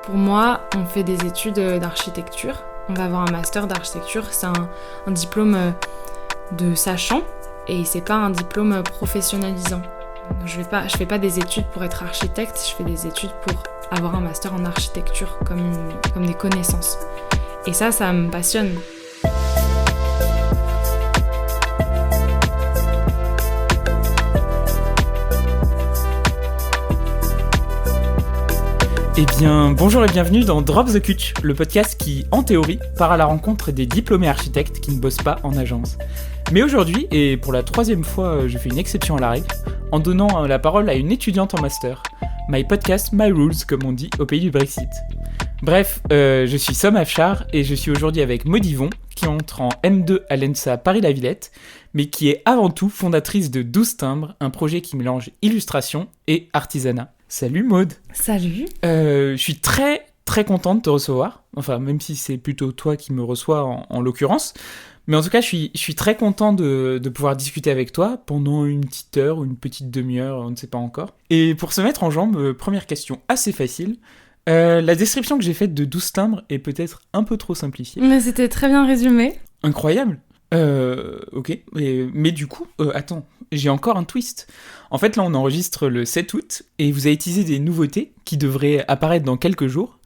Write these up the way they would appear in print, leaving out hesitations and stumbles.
Pour moi, on fait des études d'architecture. On va avoir un master d'architecture. C'est un diplôme de sachant et c'est pas un diplôme professionnalisant. Je fais pas des études pour être architecte, je fais des études pour avoir un master en architecture comme des connaissances. Et ça me passionne. Eh bien, bonjour et bienvenue dans Drop the Cut, le podcast qui, en théorie, part à la rencontre des diplômés architectes qui ne bossent pas en agence. Mais aujourd'hui, et pour la troisième fois, je fais une exception à la règle, en donnant la parole à une étudiante en master. My podcast, my rules, comme on dit au pays du Brexit. Bref, je suis Somme Afshar et je suis aujourd'hui avec Maud Yvon, qui entre en M2 à l'ENSA Paris-La-Villette, mais qui est avant tout fondatrice de 12 Timbres, un projet qui mélange illustration et artisanat. Salut Maud. Salut. Je suis très très content de te recevoir, enfin même si c'est plutôt toi qui me reçois en l'occurrence, mais en tout cas je suis très content de pouvoir discuter avec toi pendant une petite heure ou une petite demi-heure, on ne sait pas encore. Et pour se mettre en jambe, première question assez facile, la description que j'ai faite de 12 timbres est peut-être un peu trop simplifiée. Mais c'était très bien résumé. Incroyable. Ok, mais du coup, attends, j'ai encore un twist. En fait, là, on enregistre le 7 août, et vous avez utilisé des nouveautés qui devraient apparaître dans quelques jours.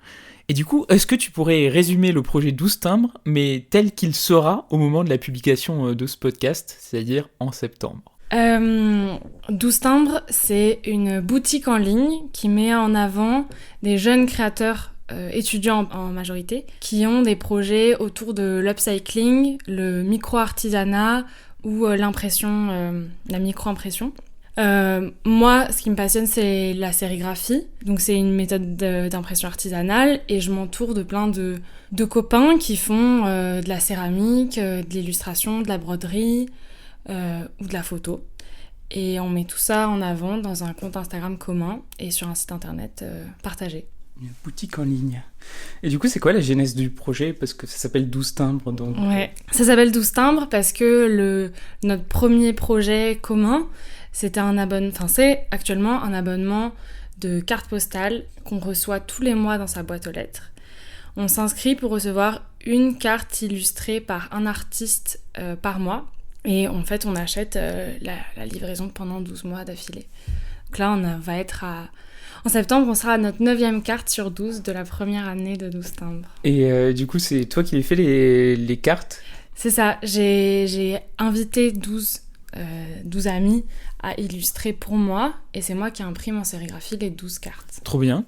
Et du coup, est-ce que tu pourrais résumer le projet 12 timbres, mais tel qu'il sera au moment de la publication de ce podcast, c'est-à-dire en septembre ? 12 timbres, c'est une boutique en ligne qui met en avant des jeunes créateurs étudiants en majorité, qui ont des projets autour de l'upcycling, le micro-artisanat ou l'impression, la micro-impression. Moi, ce qui me passionne, c'est la sérigraphie. Donc c'est une méthode d'impression artisanale et je m'entoure de plein de copains qui font de la céramique, de l'illustration, de la broderie ou de la photo. Et on met tout ça en avant dans un compte Instagram commun et sur un site internet partagé. Une boutique en ligne. Et du coup, c'est quoi la genèse du projet ? Parce que ça s'appelle 12 timbres, donc... Ouais, ça s'appelle 12 timbres parce que notre premier projet commun, c'est actuellement un abonnement de cartes postales qu'on reçoit tous les mois dans sa boîte aux lettres. On s'inscrit pour recevoir une carte illustrée par un artiste par mois. Et en fait, on achète la livraison pendant 12 mois d'affilée. Donc là, va être en septembre, on sera à notre 9e carte sur 12 de la première année de 12 timbres. Et du coup, c'est toi qui les fais les cartes ? C'est ça. J'ai invité 12 amis à illustrer pour moi. Et c'est moi qui imprime en sérigraphie les 12 cartes. Trop bien.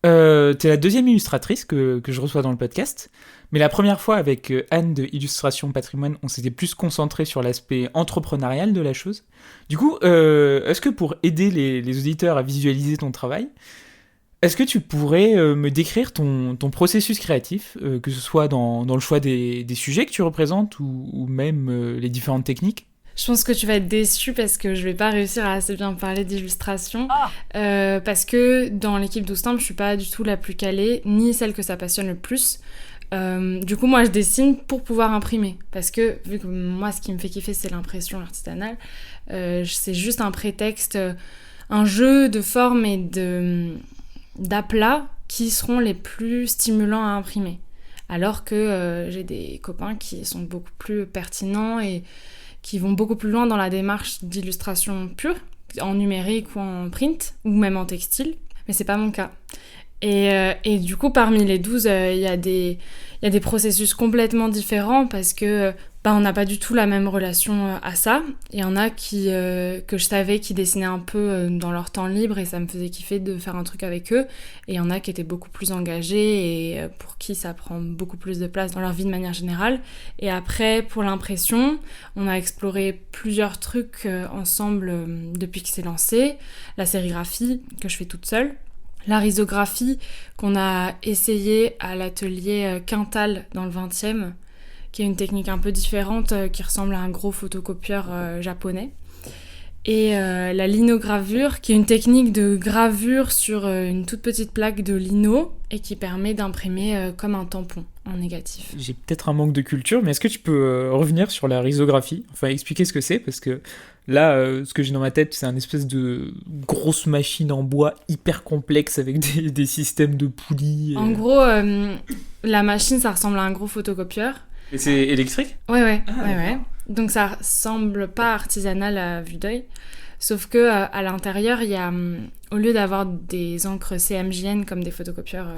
T'es la deuxième illustratrice que je reçois dans le podcast. Mais la première fois, avec Anne de Illustration Patrimoine, on s'était plus concentré sur l'aspect entrepreneurial de la chose. Du coup, est-ce que pour aider les auditeurs à visualiser ton travail, est-ce que tu pourrais me décrire ton processus créatif, que ce soit dans le choix des sujets que tu représentes ou même les différentes techniques ? Je pense que tu vas être déçue parce que je vais pas réussir à assez bien parler d'illustration. Parce que dans l'équipe 12 timbres, je suis pas du tout la plus calée, ni celle que ça passionne le plus. Du coup, moi, je dessine pour pouvoir imprimer. Parce que, vu que moi, ce qui me fait kiffer, c'est l'impression artisanale, c'est juste un prétexte, un jeu de formes et d'aplats qui seront les plus stimulants à imprimer. Alors que j'ai des copains qui sont beaucoup plus pertinents et qui vont beaucoup plus loin dans la démarche d'illustration pure, en numérique ou en print, ou même en textile. Mais c'est pas mon cas. Et du coup, parmi les 12, il y a des processus complètement différents parce que on n'a pas du tout la même relation à ça. Il y en a que je savais qui dessinaient un peu dans leur temps libre et ça me faisait kiffer de faire un truc avec eux. Et il y en a qui étaient beaucoup plus engagés et pour qui ça prend beaucoup plus de place dans leur vie de manière générale. Et après, pour l'impression, on a exploré plusieurs trucs ensemble depuis que c'est lancé. La sérigraphie, que je fais toute seule. La risographie qu'on a essayé à l'atelier Quintal dans le 20e, qui est une technique un peu différente, qui ressemble à un gros photocopieur japonais. Et la linogravure, qui est une technique de gravure sur une toute petite plaque de lino et qui permet d'imprimer comme un tampon en négatif. J'ai peut-être un manque de culture, mais est-ce que tu peux revenir sur la risographie ? Enfin, expliquer ce que c'est, parce que Là, ce que j'ai dans ma tête, c'est un espèce de grosse machine en bois hyper complexe avec des systèmes de poulies. En gros, la machine, ça ressemble à un gros photocopieur. Et c'est électrique ? Ouais. Ah, Ouais. Donc ça ressemble pas artisanal à vue d'œil. Sauf que à l'intérieur, il y a, au lieu d'avoir des encres CMJN comme des photocopieurs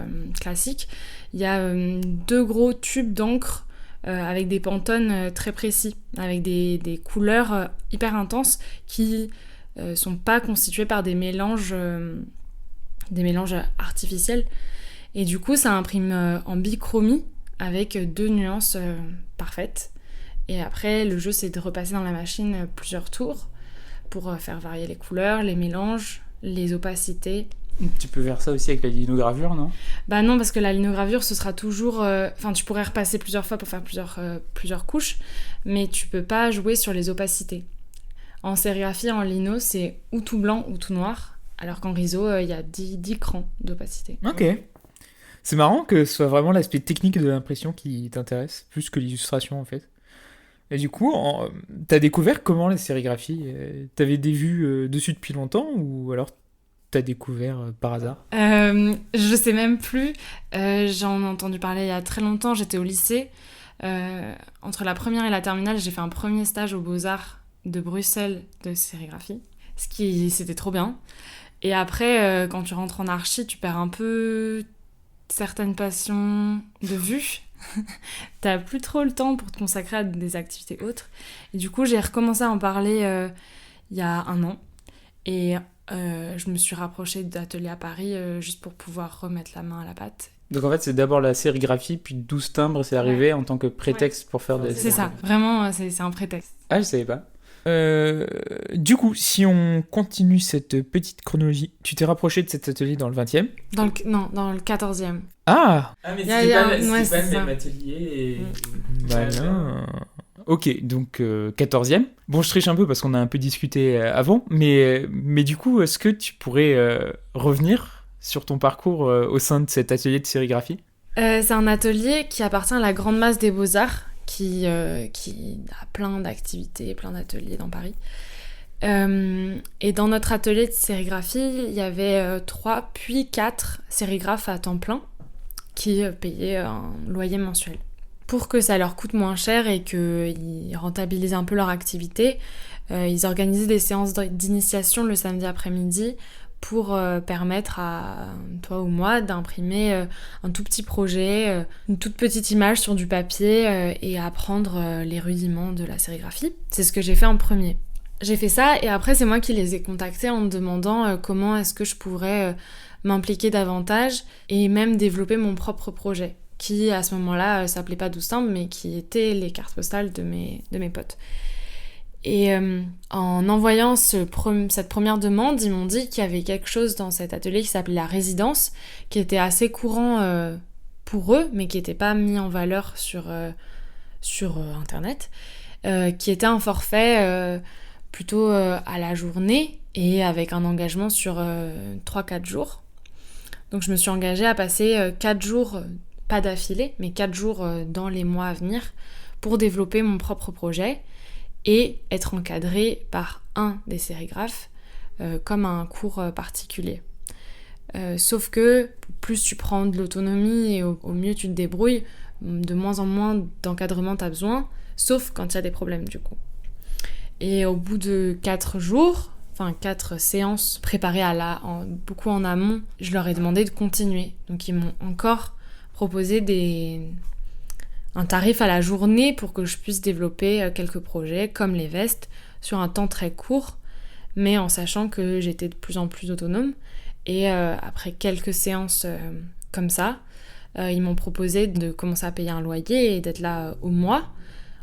classiques, il y a 2 gros tubes d'encre avec des pantones très précis, avec des couleurs hyper intenses qui sont pas constituées par des mélanges artificiels. Et du coup, ça imprime en bichromie avec 2 nuances parfaites. Et après, le jeu, c'est de repasser dans la machine plusieurs tours pour faire varier les couleurs, les mélanges, les opacités. Tu peux faire ça aussi avec la linogravure, non ? Bah non, parce que la linogravure, ce sera toujours... Enfin, tu pourrais repasser plusieurs fois pour faire plusieurs couches, mais tu peux pas jouer sur les opacités. En sérigraphie, en lino, c'est ou tout blanc ou tout noir, alors qu'en riso, il y a 10 crans d'opacité. Ok. C'est marrant que ce soit vraiment l'aspect technique de l'impression qui t'intéresse, plus que l'illustration en fait. Et du coup, t'as découvert comment la sérigraphie t'avais des vues dessus depuis longtemps ou alors t'as découvert par hasard ? Je sais même plus. J'en ai entendu parler il y a très longtemps. J'étais au lycée. Entre la première et la terminale, j'ai fait un premier stage aux Beaux-Arts de Bruxelles de sérigraphie. C'était trop bien. Et après, quand tu rentres en archi, tu perds un peu certaines passions de vue. T'as plus trop le temps pour te consacrer à des activités autres. Et du coup, j'ai recommencé à en parler il y a 1 an. Et je me suis rapprochée d'ateliers à Paris juste pour pouvoir remettre la main à la pâte. Donc en fait, c'est d'abord la sérigraphie, puis 12 timbres, c'est arrivé en tant que prétexte pour faire des... C'est ça, vraiment, c'est un prétexte. Ah, je savais pas. Du coup, si on continue cette petite chronologie, tu t'es rapproché de cet atelier dans le 20e ? Dans le 14e. Ah, mais c'était pas le même atelier. Malin. Ok, donc 14e. Bon, je triche un peu parce qu'on a un peu discuté avant, mais du coup, est-ce que tu pourrais revenir sur ton parcours au sein de cet atelier de sérigraphie ? C'est un atelier qui appartient à la Grande Masse des Beaux-Arts, qui a plein d'activités, plein d'ateliers dans Paris. Et dans notre atelier de sérigraphie, il y avait 3 puis 4 sérigraphes à temps plein qui payaient un loyer mensuel. Pour que ça leur coûte moins cher et qu'ils rentabilisent un peu leur activité, ils organisaient des séances d'initiation le samedi après-midi pour permettre à toi ou moi d'imprimer un tout petit projet, une toute petite image sur du papier et apprendre les rudiments de la sérigraphie. C'est ce que j'ai fait en premier. J'ai fait ça et après c'est moi qui les ai contactés en me demandant comment est-ce que je pourrais m'impliquer davantage et même développer mon propre projet qui à ce moment-là s'appelait pas 12 timbres mais qui était les cartes postales de mes potes. Et en envoyant cette première demande, ils m'ont dit qu'il y avait quelque chose dans cet atelier qui s'appelait la résidence, qui était assez courant pour eux, mais qui n'était pas mis en valeur sur Internet, qui était un forfait plutôt à la journée et avec un engagement sur 3-4 jours. Donc je me suis engagée à passer 4 jours, pas d'affilée, mais 4 jours dans les mois à venir pour développer mon propre projet et être encadrée par un des sérigraphes comme un cours particulier. Sauf que plus tu prends de l'autonomie et au mieux tu te débrouilles, de moins en moins d'encadrement t'as besoin, sauf quand il y a des problèmes du coup. Et au bout de 4 jours, enfin 4 séances préparées beaucoup en amont, je leur ai demandé de continuer. Donc ils m'ont encore proposé un tarif à la journée pour que je puisse développer quelques projets comme les vestes sur un temps très court, mais en sachant que j'étais de plus en plus autonome. Et après quelques séances comme ça, ils m'ont proposé de commencer à payer un loyer et d'être là au mois,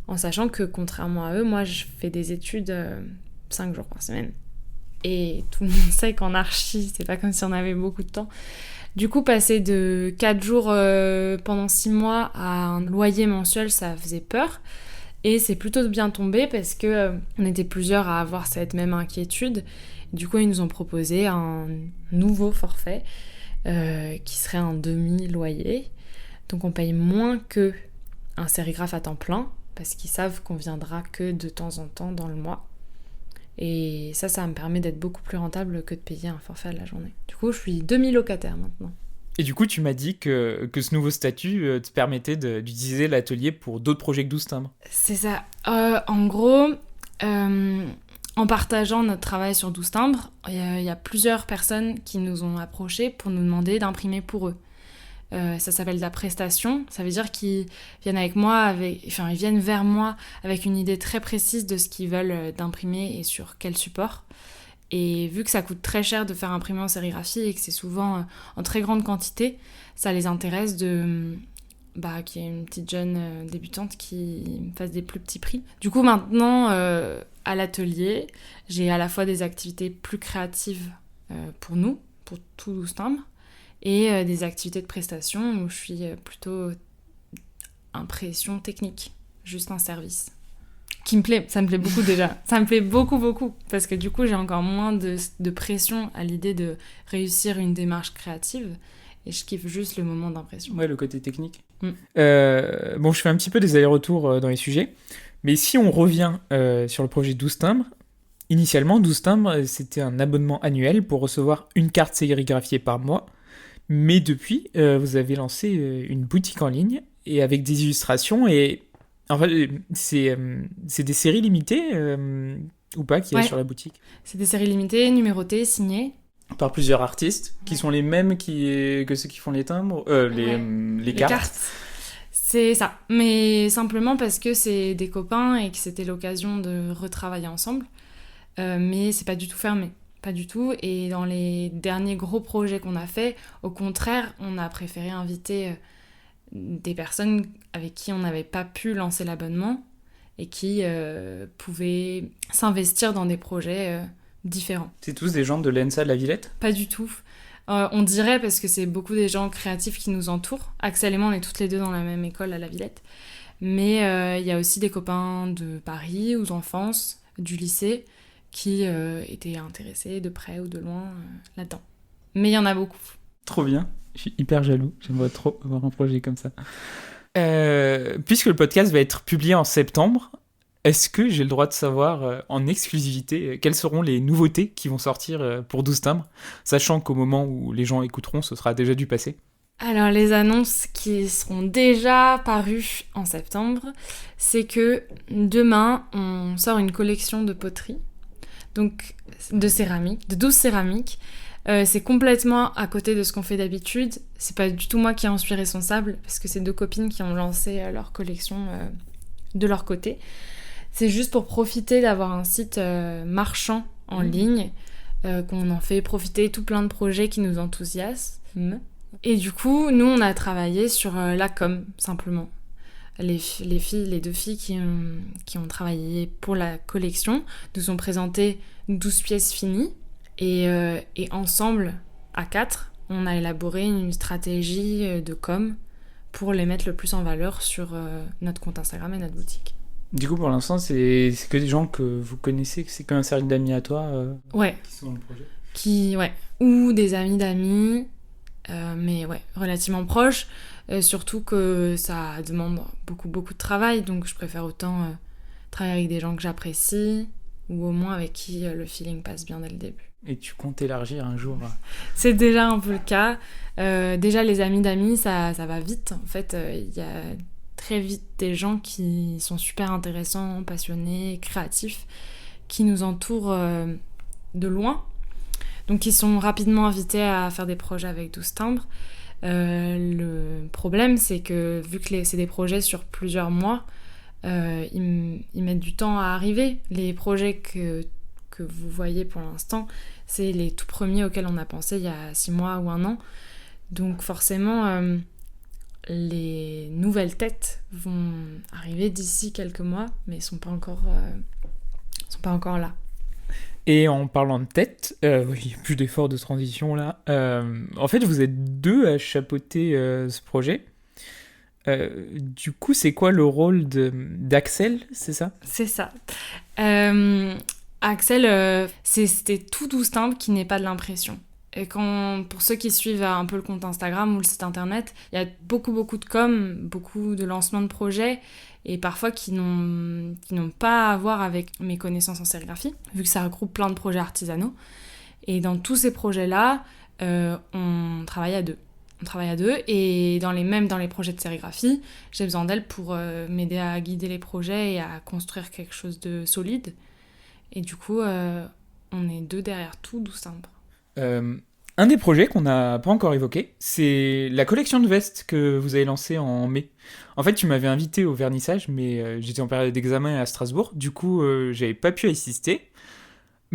en sachant que contrairement à eux, moi je fais des études 5 jours par semaine. Et tout le monde sait qu'en archi, c'est pas comme si on avait beaucoup de temps. Du coup, passer de 4 jours pendant 6 mois à un loyer mensuel, ça faisait peur. Et c'est plutôt bien tombé parce que on était plusieurs à avoir cette même inquiétude. Du coup, ils nous ont proposé un nouveau forfait qui serait un demi-loyer. Donc on paye moins qu'un sérigraphe à temps plein parce qu'ils savent qu'on viendra que de temps en temps dans le mois. Et ça me permet d'être beaucoup plus rentable que de payer un forfait à la journée. Du coup, je suis demi-locataire maintenant. Et du coup, tu m'as dit que ce nouveau statut te permettait d'utiliser l'atelier pour d'autres projets que 12 timbres. C'est ça. En gros, en partageant notre travail sur 12 timbres, il y a plusieurs personnes qui nous ont approchés pour nous demander d'imprimer pour eux. Ça s'appelle de la prestation. Ça veut dire qu'ils viennent ils viennent vers moi avec une idée très précise de ce qu'ils veulent d'imprimer et sur quel support. Et vu que ça coûte très cher de faire imprimer en sérigraphie et que c'est souvent en très grande quantité, ça les intéresse qu'il y ait une petite jeune débutante qui fasse des plus petits prix. Du coup, maintenant, à l'atelier, j'ai à la fois des activités plus créatives pour nous, pour tout 12 timbres, et des activités de prestation où je suis plutôt impression technique, juste un service. Qui me plaît, ça me plaît beaucoup déjà. Ça me plaît beaucoup, beaucoup. Parce que du coup, j'ai encore moins de pression à l'idée de réussir une démarche créative. Et je kiffe juste le moment d'impression. Ouais, le côté technique. Bon, je fais un petit peu des allers-retours dans les sujets. Mais si on revient sur le projet 12 timbres, initialement, 12 timbres, c'était un abonnement annuel pour recevoir une carte sérigraphiée par mois. Mais depuis, vous avez lancé une boutique en ligne et avec des illustrations et... Enfin, c'est des séries limitées ou pas qu'il y a sur la boutique? C'est des séries limitées, numérotées, signées. Par plusieurs artistes qui sont les mêmes que ceux qui font les timbres, les cartes. C'est ça, mais simplement parce que c'est des copains et que c'était l'occasion de retravailler ensemble. Mais c'est pas du tout fermé. Pas du tout. Et dans les derniers gros projets qu'on a fait, au contraire, on a préféré inviter des personnes avec qui on n'avait pas pu lancer l'abonnement et qui pouvaient s'investir dans des projets différents. C'est tous des gens de l'ENSA de la Villette? Pas du tout. On dirait parce que c'est beaucoup des gens créatifs qui nous entourent. Axel et moi, on est toutes les deux dans la même école à la Villette. Mais il y a aussi des copains de Paris ou d'enfance, du lycée, qui étaient intéressés de près ou de loin là-dedans. Mais il y en a beaucoup. Trop bien. Je suis hyper jaloux. J'aimerais trop avoir un projet comme ça. Puisque le podcast va être publié en septembre, est-ce que j'ai le droit de savoir en exclusivité quelles seront les nouveautés qui vont sortir pour 12 timbres, sachant qu'au moment où les gens écouteront, ce sera déjà dû passer? Alors, les annonces qui seront déjà parues en septembre, c'est que demain, on sort une collection de poterie, donc de céramique, de 12 céramiques. C'est complètement à côté de ce qu'on fait d'habitude. C'est pas du tout moi qui en suis responsable, parce que c'est 2 copines qui ont lancé leur collection de leur côté. C'est juste pour profiter d'avoir un site marchand en ligne, qu'on en fait profiter tout plein de projets qui nous enthousiasment. Et du coup, nous, on a travaillé sur la com, simplement. Les 2 filles qui ont travaillé pour la collection nous ont présenté 12 pièces finies. Et ensemble, à 4, on a élaboré une stratégie de com pour les mettre le plus en valeur sur notre compte Instagram et notre boutique. Du coup, pour l'instant, c'est que des gens que vous connaissez, que c'est qu'un cercle d'amis à toi qui sont dans le projet? Ouais. Ou des amis d'amis, mais ouais, relativement proches. Surtout que ça demande beaucoup, beaucoup de travail, donc je préfère autant travailler avec des gens que j'apprécie ou au moins avec qui le feeling passe bien dès le début. Et tu comptes élargir un jour? C'est déjà un peu le cas. Déjà, les amis d'amis, ça va vite. En fait, il y a très vite des gens qui sont super intéressants, passionnés, créatifs, qui nous entourent de loin. Donc, ils sont rapidement invités à faire des projets avec 12 timbres. Le problème, c'est que vu que c'est des projets sur plusieurs mois, ils mettent du temps à arriver. Les projets que vous voyez pour l'instant, c'est les tout premiers auxquels on a pensé il y a 6 mois ou 1 an. Donc forcément, les nouvelles têtes vont arriver d'ici quelques mois, mais ils sont pas encore là. Et en parlant de tête, il n'y a plus d'effort de transition là. En fait, vous êtes 2 à chapeauter ce projet. Du coup, c'est quoi le rôle d'Axel, c'est ça? C'est ça. Axel, c'était tout 12 timbres qui n'est pas de l'impression. Pour ceux qui suivent un peu le compte Instagram ou le site internet, il y a beaucoup de com, beaucoup de lancements de projets et parfois qui n'ont pas à voir avec mes connaissances en sérigraphie, vu que ça regroupe plein de projets artisanaux. Et dans tous ces projets-là, on travaille à deux. Et dans les projets de sérigraphie, j'ai besoin d'elle pour m'aider à guider les projets et à construire quelque chose de solide. Et du coup, on est 2 derrière tout, 12 timbres. Un des projets qu'on n'a pas encore évoqué, c'est la collection de vestes que vous avez lancée en mai. En fait, tu m'avais invité au vernissage, mais j'étais en période d'examen à Strasbourg, du coup, j'avais pas pu assister.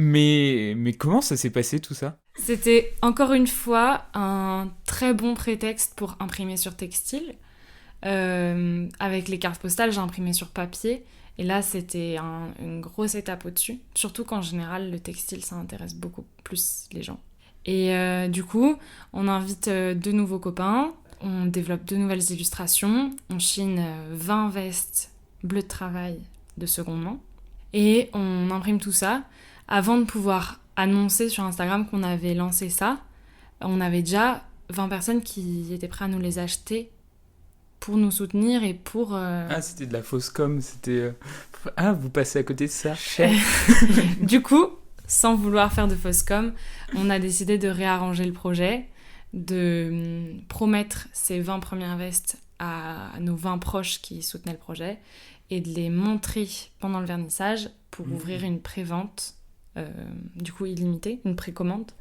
Mais comment ça s'est passé tout ça ? C'était encore une fois un très bon prétexte pour imprimer sur textile. Avec les cartes postales, j'ai imprimé sur papier. Et là, c'était une grosse étape au-dessus. Surtout qu'en général, le textile, ça intéresse beaucoup plus les gens. Et du coup, on invite 2 nouveaux copains. On développe 2 nouvelles illustrations. On chine 20 vestes bleues de travail de seconde main. Et on imprime tout ça. Avant de pouvoir annoncer sur Instagram qu'on avait lancé ça, on avait déjà 20 personnes qui étaient prêtes à nous les acheter pour nous soutenir et pour... Ah, c'était de la fausse com, c'était... Ah, vous passez à côté de ça, cher. Du coup, sans vouloir faire de fausse com, on a décidé de réarranger le projet, de promettre ces 20 premières vestes à nos 20 proches qui soutenaient le projet et de les montrer pendant le vernissage pour ouvrir une pré-vente du coup illimitée, une précommande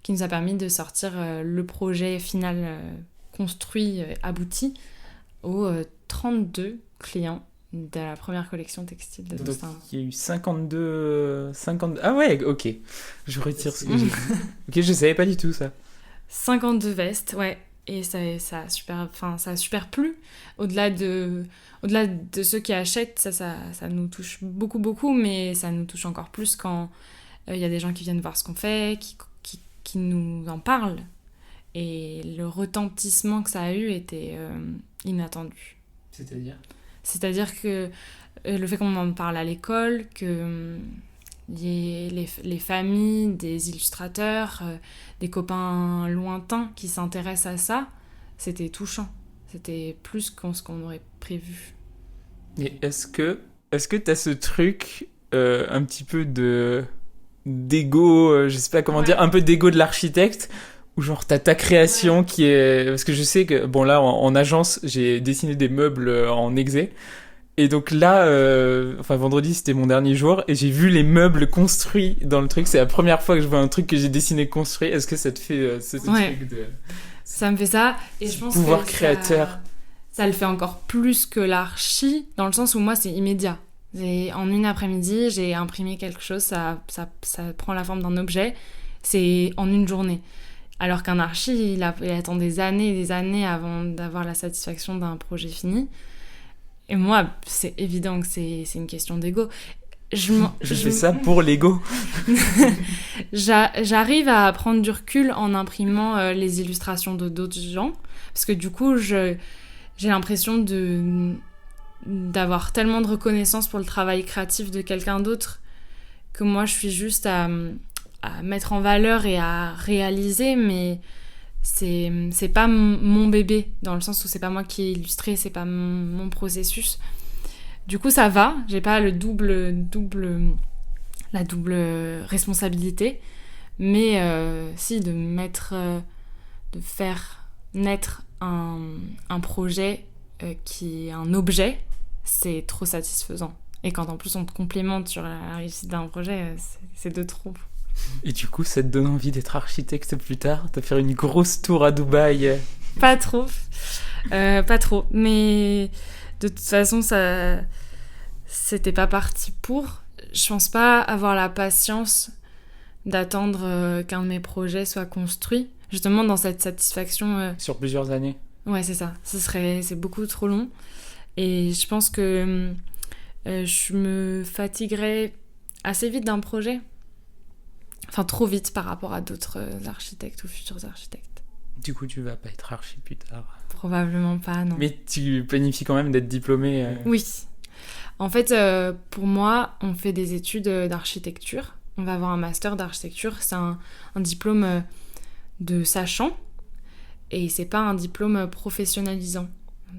qui nous a permis de sortir le projet final construit, abouti aux 32 clients de la première collection textile de Doustin. Donc il y a eu 52... Ah ouais, ok. Je retire ce que j'ai dit. Ok, je savais pas du tout ça. 52 vestes, ouais. Et ça a super plu. Au-delà de ceux qui achètent, ça nous touche beaucoup, mais ça nous touche encore plus quand il y a des gens qui viennent voir ce qu'on fait, qui nous en parlent. Et le retentissement que ça a eu était inattendu. C'est-à-dire que le fait qu'on en parle à l'école, que les familles, des illustrateurs, des copains lointains qui s'intéressent à ça, c'était touchant. C'était plus que ce qu'on aurait prévu. Et est-ce que t'as ce truc un petit peu d'ego, je sais pas comment dire, un peu d'ego de l'architecte, ou genre t'as ta création qui est... Parce que je sais que, bon là, en agence, j'ai dessiné des meubles en exé. Et donc là, vendredi, c'était mon dernier jour, et j'ai vu les meubles construits dans le truc. C'est la première fois que je vois un truc que j'ai dessiné construit. Est-ce que ça te fait ce truc de... Ça me fait ça, et je pense pouvoir que créateur. Ça le fait encore plus que l'archi, dans le sens où moi, c'est immédiat. En une après-midi, j'ai imprimé quelque chose, ça prend la forme d'un objet, c'est en une journée. Alors qu'un archi, il attend des années et des années avant d'avoir la satisfaction d'un projet fini. Et moi, c'est évident que c'est une question d'ego. Je fais ça pour l'ego. J'arrive à prendre du recul en imprimant les illustrations de d'autres gens, parce que du coup, j'ai l'impression d'avoir tellement de reconnaissance pour le travail créatif de quelqu'un d'autre que moi, je suis juste à mettre en valeur et à réaliser, mais c'est pas mon bébé, dans le sens où c'est pas moi qui ai illustré, c'est pas mon processus. Du coup, ça va, j'ai pas la double responsabilité, mais si, de faire naître un projet qui est un objet, c'est trop satisfaisant. Et quand en plus on te complimente sur la réussite d'un projet, c'est de trop. Et du coup, ça te donne envie d'être architecte plus tard, de faire une grosse tour à Dubaï? Pas trop, mais de toute façon, c'était pas parti pour. Je pense pas avoir la patience d'attendre qu'un de mes projets soit construit, justement dans cette satisfaction. Sur plusieurs années. Ouais, c'est ça. C'est beaucoup trop long. Et je pense que je me fatiguerais assez vite d'un projet. Enfin, trop vite par rapport à d'autres architectes ou futurs architectes. Du coup, tu vas pas être archi plus tard? Probablement pas, non. Mais tu planifies quand même d'être diplômée? Oui. En fait, pour moi, on fait des études d'architecture. On va avoir un master d'architecture. C'est un diplôme de sachant, et c'est pas un diplôme professionnalisant.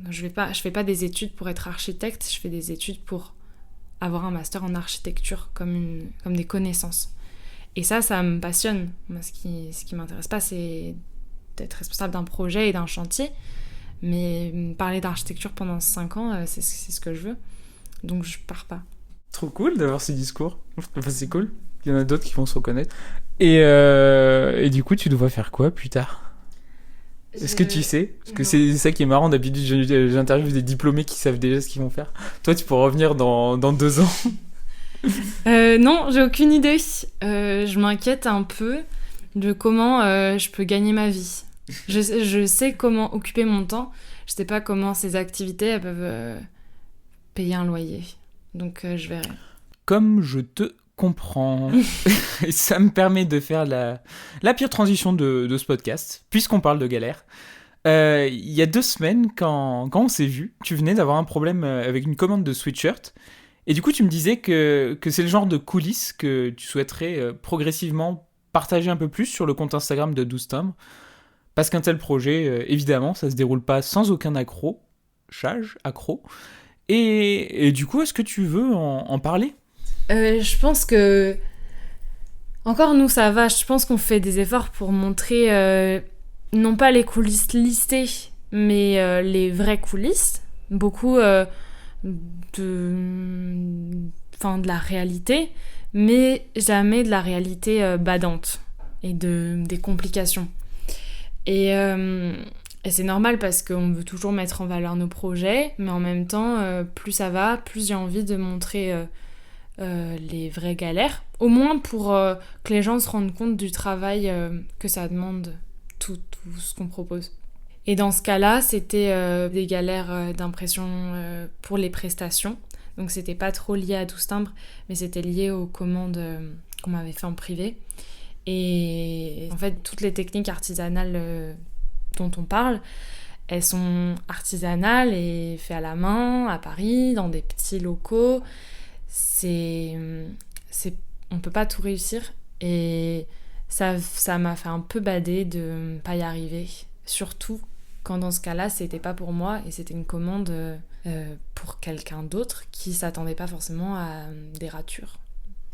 Je fais pas des études pour être architecte, je fais des études pour avoir un master en architecture comme des connaissances. Et ça me passionne. Moi, ce qui m'intéresse pas, c'est d'être responsable d'un projet et d'un chantier. Mais parler d'architecture pendant 5 ans, c'est ce que je veux. Donc je pars pas. Trop cool d'avoir ce discours. Enfin, c'est cool. Il y en a d'autres qui vont se reconnaître. Et du coup, tu dois faire quoi plus tard ? Est-ce que tu sais ? Parce que c'est ça qui est marrant. D'habitude, j'interviewe des diplômés qui savent déjà ce qu'ils vont faire. Toi, tu pourras revenir dans 2 ans. Non, j'ai aucune idée. Je m'inquiète un peu de comment je peux gagner ma vie. Je sais comment occuper mon temps. Je sais pas comment ces activités elles peuvent payer un loyer. Donc je verrai. Comme je te comprends. Ça me permet de faire la pire transition de ce podcast, puisqu'on parle de galère. Il y a 2 semaines, quand on s'est vu, tu venais d'avoir un problème avec une commande de sweatshirt. Et du coup, tu me disais que c'est le genre de coulisses que tu souhaiterais progressivement partager un peu plus sur le compte Instagram de 12 timbres. Parce qu'un tel projet, évidemment, ça se déroule pas sans aucun accrochage. Et du coup, est-ce que tu veux en parler ? Je pense que... Encore nous, ça va. Je pense qu'on fait des efforts pour montrer non pas les coulisses listées, mais les vraies coulisses. Beaucoup de la réalité, mais jamais de la réalité badante et des complications. Et c'est normal parce qu'on veut toujours mettre en valeur nos projets, mais en même temps, plus ça va, plus j'ai envie de montrer les vraies galères, au moins pour que les gens se rendent compte du travail que ça demande, tout ce qu'on propose. Et dans ce cas-là, c'était des galères d'impression pour les prestations. Donc c'était pas trop lié à 12 timbres, mais c'était lié aux commandes qu'on m'avait fait en privé. Et en fait, toutes les techniques artisanales dont on parle, elles sont artisanales et faites à la main, à Paris, dans des petits locaux. On peut pas tout réussir. Et ça m'a fait un peu bader de ne pas y arriver. Surtout quand dans ce cas-là, c'était pas pour moi et c'était une commande pour quelqu'un d'autre qui s'attendait pas forcément à des ratures.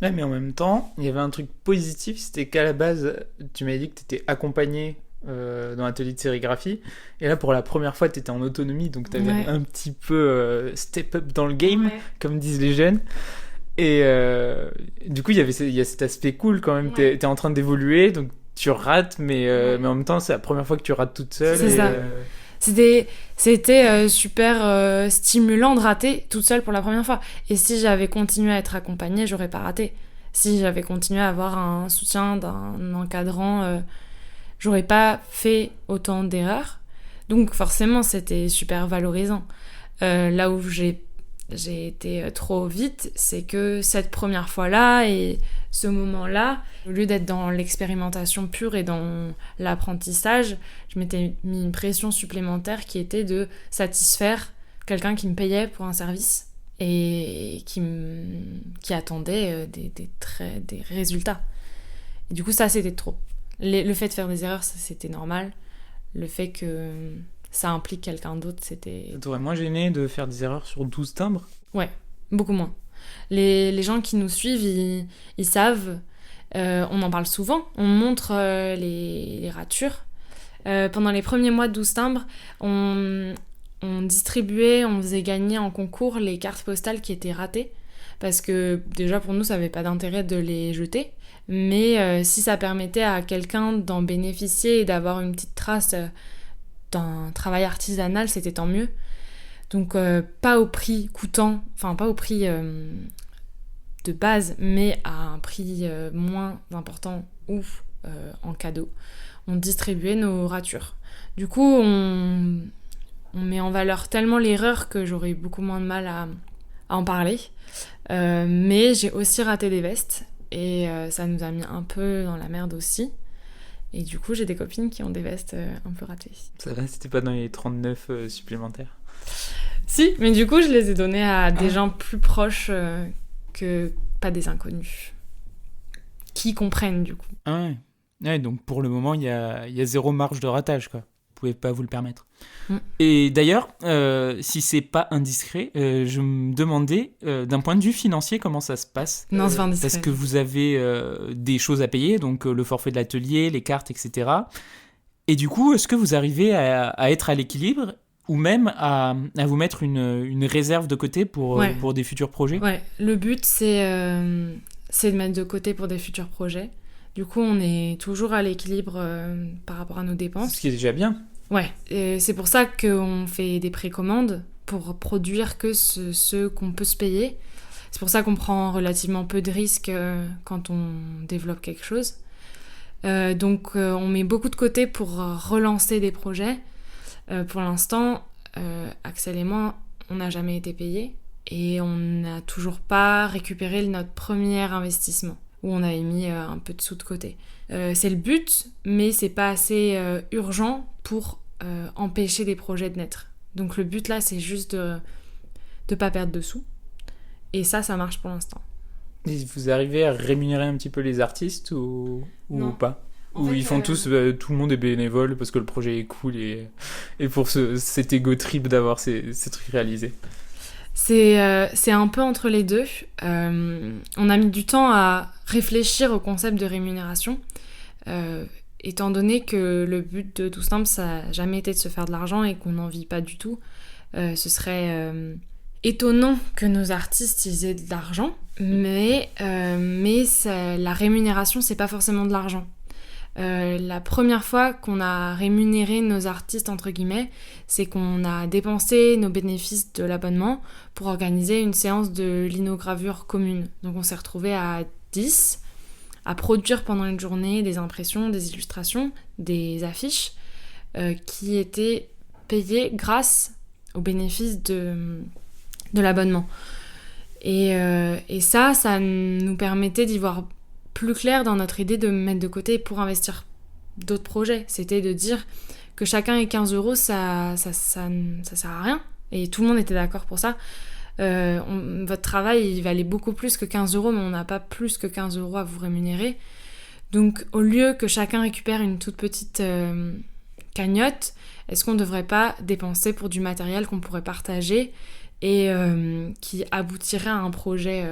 Ouais, mais en même temps, il y avait un truc positif, c'était qu'à la base, tu m'avais dit que tu étais accompagnée dans l'atelier de sérigraphie, et là, pour la première fois, tu étais en autonomie, donc tu avais un petit peu step up dans le game, comme disent les jeunes. Et du coup, il y a cet aspect cool quand même, t'es en train d'évoluer, donc tu rates, mais en même temps, c'est la première fois que tu rates toute seule. C'est ça. C'était super stimulant de rater toute seule pour la première fois. Et si j'avais continué à être accompagnée, j'aurais pas raté. Si j'avais continué à avoir un soutien d'un encadrant, j'aurais pas fait autant d'erreurs. Donc forcément, c'était super valorisant. Là où j'ai été trop vite, c'est que cette première fois-là et ce moment-là, au lieu d'être dans l'expérimentation pure et dans l'apprentissage, je m'étais mis une pression supplémentaire qui était de satisfaire quelqu'un qui me payait pour un service et qui attendait des résultats. Et du coup, ça, c'était trop. Le fait de faire des erreurs, ça, c'était normal. Le fait que ça implique quelqu'un d'autre, c'était... Ça t'aurait moins gêné de faire des erreurs sur 12 timbres ? Ouais, beaucoup moins. Les gens qui nous suivent, ils savent, on en parle souvent, on montre les ratures. Pendant les premiers mois de 12 timbres, on distribuait, on faisait gagner en concours les cartes postales qui étaient ratées, parce que déjà pour nous, ça n'avait pas d'intérêt de les jeter, mais si ça permettait à quelqu'un d'en bénéficier et d'avoir une petite trace d'un travail artisanal, c'était tant mieux. Donc pas au prix coûtant, enfin pas au prix de base, mais à un prix moins important ou en cadeau. On distribuait nos ratures. Du coup, on met en valeur tellement l'erreur que j'aurais eu beaucoup moins de mal à en parler. Mais j'ai aussi raté des vestes et ça nous a mis un peu dans la merde aussi. Et du coup, j'ai des copines qui ont des vestes un peu ratées. Ça va, c'était pas dans les 39 supplémentaires ? Si, mais du coup, je les ai données à des gens plus proches que pas des inconnus. Qui comprennent, du coup. Ah ouais. Ouais, donc pour le moment, il y a zéro marge de ratage, quoi. Vous pouvez pas vous le permettre. Et d'ailleurs, si c'est pas indiscret, je me demandais, d'un point de vue financier, comment ça se passe. Non, c'est pas indiscret. Parce que vous avez des choses à payer, donc le forfait de l'atelier, les cartes, etc. Et du coup, est-ce que vous arrivez à être à l'équilibre ou même à vous mettre une réserve de côté pour des futurs projets ? Ouais, le but, c'est de mettre de côté pour des futurs projets. Du coup, on est toujours à l'équilibre par rapport à nos dépenses. Ce qui est déjà bien. Ouais, et c'est pour ça qu'on fait des précommandes pour produire que ce qu'on peut se payer. C'est pour ça qu'on prend relativement peu de risques quand on développe quelque chose. Donc on met beaucoup de côté pour relancer des projets. Pour l'instant, Axel et moi, on n'a jamais été payés et on n'a toujours pas récupéré notre premier investissement où on avait mis un peu de sous de côté. C'est le but, mais c'est pas assez urgent pour empêcher des projets de naître. Donc le but là, c'est juste de pas perdre de sous. Et ça marche pour l'instant. Et vous arrivez à rémunérer un petit peu les artistes ou pas ? Ou ils font tous, tout le monde est bénévole parce que le projet est cool et pour cet ego trip d'avoir ces trucs réalisés. C'est un peu entre les deux. On a mis du temps à réfléchir au concept de rémunération, étant donné que le but de Tout Simple, ça n'a jamais été de se faire de l'argent et qu'on n'en vit pas du tout. Ce serait étonnant que nos artistes ils aient de l'argent, mais la rémunération, c'est pas forcément de l'argent. La première fois qu'on a rémunéré nos artistes, entre guillemets, c'est qu'on a dépensé nos bénéfices de l'abonnement pour organiser une séance de linogravure commune. Donc on s'est retrouvés à 10 à produire pendant une journée des impressions, des illustrations, des affiches qui étaient payées grâce aux bénéfices de l'abonnement. Et ça nous permettait d'y voir plus clair dans notre idée de mettre de côté pour investir d'autres projets. C'était de dire que chacun ait 15 euros, ça sert à rien. Et tout le monde était d'accord pour ça. Votre travail, il valait beaucoup plus que 15 euros, mais on n'a pas plus que 15 euros à vous rémunérer. Donc, au lieu que chacun récupère une toute petite cagnotte, est-ce qu'on ne devrait pas dépenser pour du matériel qu'on pourrait partager et qui aboutirait à un projet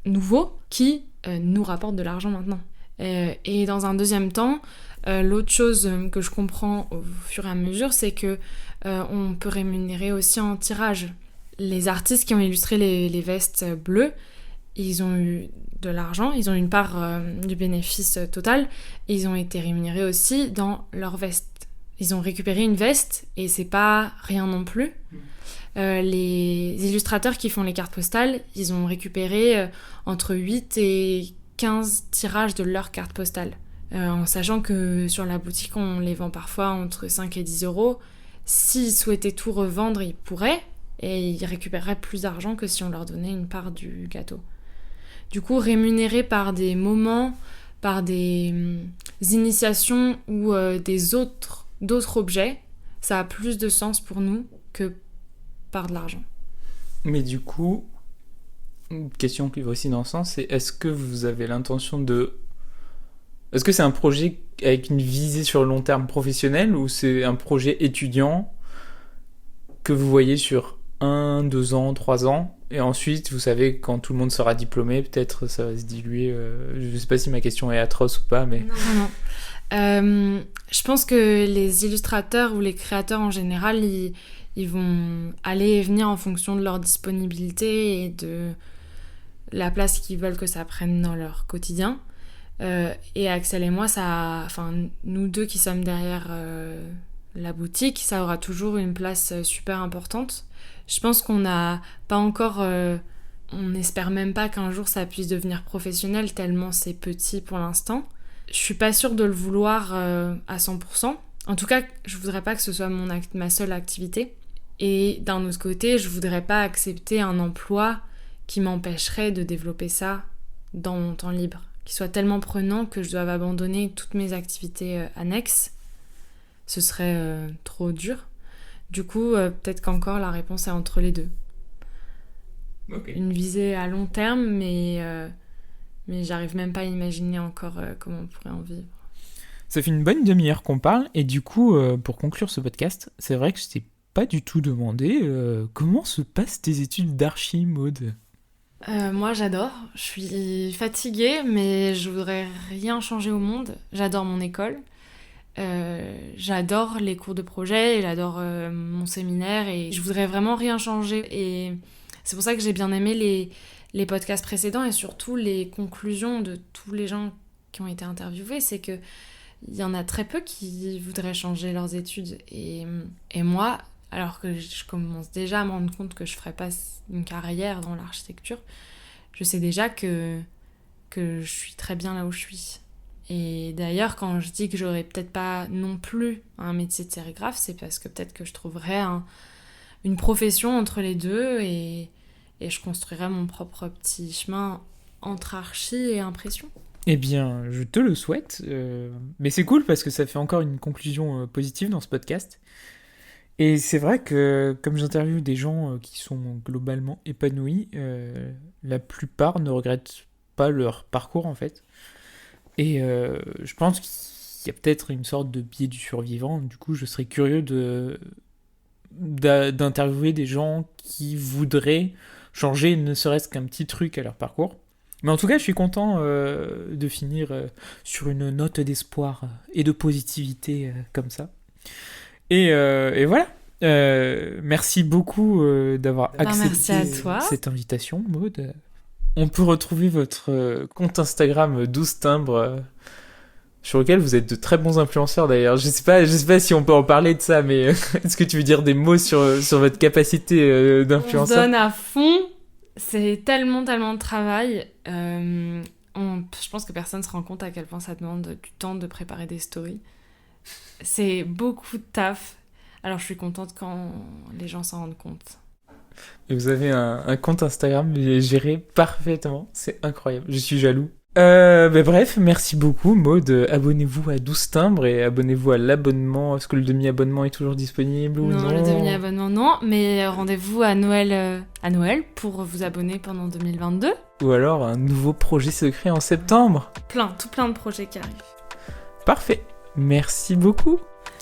nouveau qui nous rapporte de l'argent maintenant. Et dans un deuxième temps, l'autre chose que je comprends au fur et à mesure, c'est que on peut rémunérer aussi en tirage. Les artistes qui ont illustré les vestes bleues, ils ont eu de l'argent, ils ont eu une part du bénéfice total, et ils ont été rémunérés aussi dans leur veste. Ils ont récupéré une veste, et c'est pas rien non plus. Les illustrateurs qui font les cartes postales, ils ont récupéré entre 8 et 15 tirages de leurs cartes postales. En sachant que sur la boutique, on les vend parfois entre 5 et 10 euros. S'ils souhaitaient tout revendre, ils pourraient, et ils récupéreraient plus d'argent que si on leur donnait une part du gâteau. Du coup, rémunérés par des moments, par des initiations ou d'autres objets, ça a plus de sens pour nous que par de l'argent. Mais du coup, une question qui va aussi dans le sens, c'est est-ce que vous avez l'intention de... Est-ce que c'est un projet avec une visée sur le long terme professionnel ou c'est un projet étudiant que vous voyez sur 1, 2 ans, 3 ans et ensuite, vous savez, quand tout le monde sera diplômé, peut-être ça va se diluer. Je sais pas si ma question est atroce ou pas, mais... Non. Je pense que les illustrateurs ou les créateurs en général, ils vont aller et venir en fonction de leur disponibilité et de la place qu'ils veulent que ça prenne dans leur quotidien. Et Axel et moi, nous deux qui sommes derrière la boutique, ça aura toujours une place super importante. Je pense qu'on n'a pas encore... on n'espère même pas qu'un jour ça puisse devenir professionnel tellement c'est petit pour l'instant. Je suis pas sûre de le vouloir à 100%. En tout cas, je voudrais pas que ce soit ma seule activité. Et d'un autre côté, je voudrais pas accepter un emploi qui m'empêcherait de développer ça dans mon temps libre, qui soit tellement prenant que je doive abandonner toutes mes activités annexes. Ce serait trop dur. Du coup, peut-être qu'encore la réponse est entre les deux. Okay. Une visée à long terme, mais j'arrive même pas à imaginer encore comment on pourrait en vivre. Ça fait une bonne demi-heure qu'on parle, et du coup, pour conclure ce podcast, c'est vrai que je t'ai pas du tout demandé comment se passent tes études d'archi, Maud. Moi, j'adore. Je suis fatiguée, mais je voudrais rien changer au monde. J'adore mon école. J'adore les cours de projet, et j'adore mon séminaire, et je voudrais vraiment rien changer. Et c'est pour ça que j'ai bien aimé les podcasts précédents, et surtout les conclusions de tous les gens qui ont été interviewés. C'est que il y en a très peu qui voudraient changer leurs études. Et moi, alors que je commence déjà à me rendre compte que je ferai pas une carrière dans l'architecture, je sais déjà que je suis très bien là où je suis. Et d'ailleurs, quand je dis que j'aurais peut-être pas non plus un métier de sérigraphe, c'est parce que peut-être que je trouverais une profession entre les deux, et je construirais mon propre petit chemin entre archi et impression. Eh bien, je te le souhaite, mais c'est cool parce que ça fait encore une conclusion positive dans ce podcast. Et c'est vrai que comme j'interviewe des gens qui sont globalement épanouis, la plupart ne regrettent pas leur parcours en fait. Et je pense qu'il y a peut-être une sorte de biais du survivant. Du coup, je serais curieux d'interviewer des gens qui voudraient changer ne serait-ce qu'un petit truc à leur parcours. Mais en tout cas, je suis content de finir sur une note d'espoir et de positivité comme ça. Et voilà. Merci beaucoup d'avoir accepté cette invitation, Maud. On peut retrouver votre compte Instagram 12 timbres, sur lequel vous êtes de très bons influenceurs d'ailleurs. Je sais pas si on peut en parler de ça, mais est-ce que tu veux dire des mots sur votre capacité d'influenceur ? On donne à fond. C'est tellement de travail. Je pense que personne se rend compte à quel point ça demande du temps de préparer des stories. C'est beaucoup de taf. Alors je suis contente quand les gens s'en rendent compte. Et vous avez un compte Instagram géré parfaitement. C'est incroyable. Je suis jaloux. Bref, merci beaucoup Maud. Abonnez-vous à 12 timbres et abonnez-vous à l'abonnement. Est-ce que le demi-abonnement est toujours disponible ou non ? Non, le demi-abonnement non, mais rendez-vous à Noël pour vous abonner pendant 2022. Ou alors un nouveau projet secret en septembre. Tout plein de projets qui arrivent. Parfait, merci beaucoup.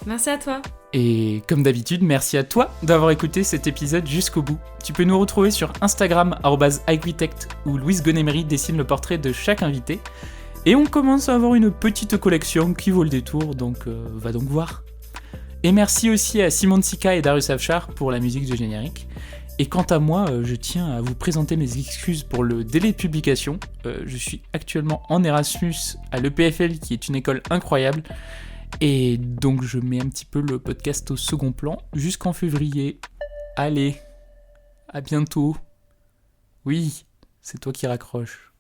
Merci à toi. Et comme d'habitude, merci à toi d'avoir écouté cet épisode jusqu'au bout. Tu peux nous retrouver sur Instagram @agritect où Louise Gonemery dessine le portrait de chaque invité. Et on commence à avoir une petite collection qui vaut le détour, donc va donc voir. Et merci aussi à Simon Tsika et Darius Afshar pour la musique de générique. Et quant à moi, je tiens à vous présenter mes excuses pour le délai de publication. Je suis actuellement en Erasmus à l'EPFL, qui est une école incroyable. Et donc je mets un petit peu le podcast au second plan jusqu'en février. Allez, à bientôt. Oui, c'est toi qui raccroches.